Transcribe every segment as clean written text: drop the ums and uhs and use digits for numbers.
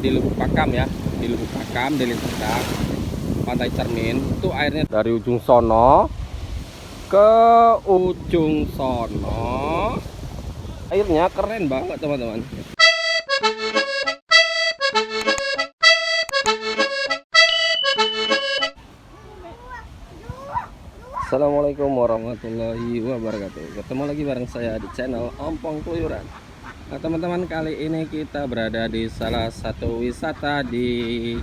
Di Lubuk Pakam ya, di Lubuk Pakam, Deli Serdang, Pantai Cermin. Itu airnya dari ujung sono ke ujung sono. Airnya keren banget teman-teman. Assalamualaikum warahmatullahi wabarakatuh. Ketemu lagi bareng saya di channel Ompong Keluyuran. Nah teman-teman, kali ini kita berada di salah satu wisata di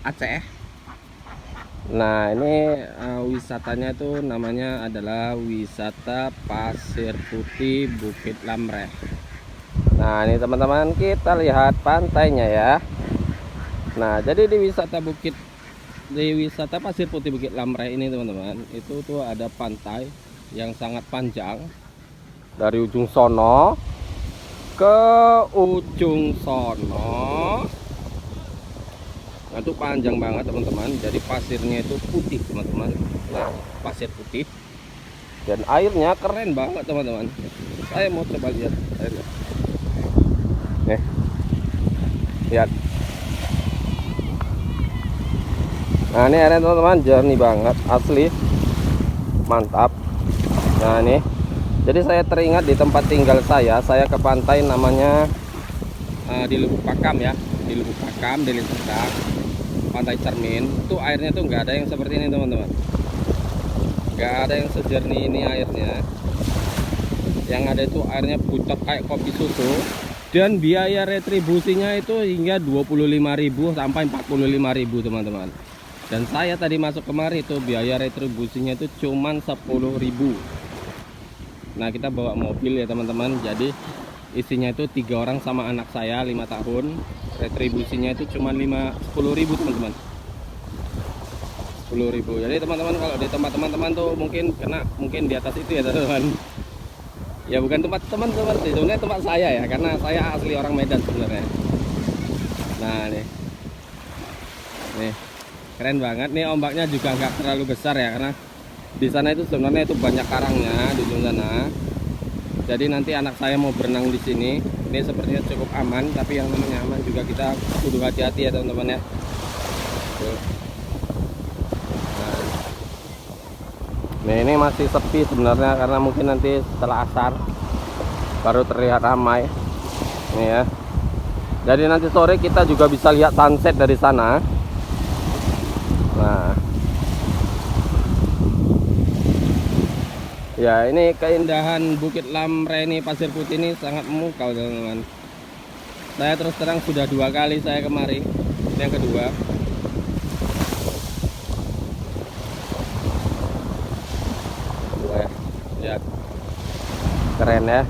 Aceh. Nah ini wisatanya itu namanya adalah wisata Pasir Putih Bukit Lamreh. Nah ini teman-teman, kita lihat pantainya ya. Nah jadi di wisata Pasir Putih Bukit Lamreh ini teman-teman, itu tuh ada pantai yang sangat panjang dari ujung sono ke ujung sono. Nah itu panjang banget teman-teman. Jadi pasirnya itu putih teman-teman. Nah pasir putih dan airnya keren banget teman-teman. Saya mau coba lihat airnya. Nih lihat. Nah ini airnya teman-teman jernih banget, asli mantap. Nah ini, jadi saya teringat di tempat tinggal saya ke pantai namanya di Lubuk Pakam ya, di Lubuk Pakam, Deli Serdang, Pantai Cermin. Itu airnya tuh nggak ada yang seperti ini teman-teman, nggak ada yang sejernih ini airnya. Yang ada itu airnya pucat kayak kopi susu, dan biaya retribusinya itu hingga 25.000 sampai 45.000 teman-teman. Dan saya tadi masuk kemari itu biaya retribusinya itu cuman 10.000. Nah kita bawa mobil ya teman-teman, jadi isinya itu 3 orang sama anak saya 5 tahun. Retribusinya itu cuma 10.000 teman-teman, 10.000. Jadi teman-teman kalau di tempat teman-teman tuh mungkin di atas itu ya teman-teman. Ya bukan tempat teman-teman sih, sebenarnya tempat saya ya, karena saya asli orang Medan sebenarnya. Nah nih keren banget nih, ombaknya juga nggak terlalu besar ya, karena di sana itu sebenarnya itu banyak karangnya di ujung sana. Jadi nanti anak saya mau berenang di sini. Ini sepertinya cukup aman, tapi yang namanya aman juga kita kudu hati-hati ya teman-teman ya. Nah ini masih sepi sebenarnya, karena mungkin nanti setelah asar baru terlihat ramai. Ini ya. Jadi nanti sore kita juga bisa lihat sunset dari sana. Nah ya, ini keindahan Bukit Lamreh ini, Pasir Putih ini sangat memukau teman-teman. Saya terus terang sudah 2 kali saya kemari, ini yang kedua. Lihat, keren ya.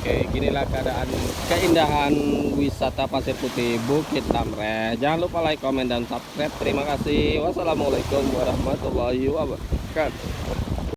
Oke, ginilah keindahan wisata Pasir Putih Bukit Lamreh. Jangan lupa like, komen, dan subscribe. Terima kasih. Wassalamualaikum warahmatullahi wabarakatuh.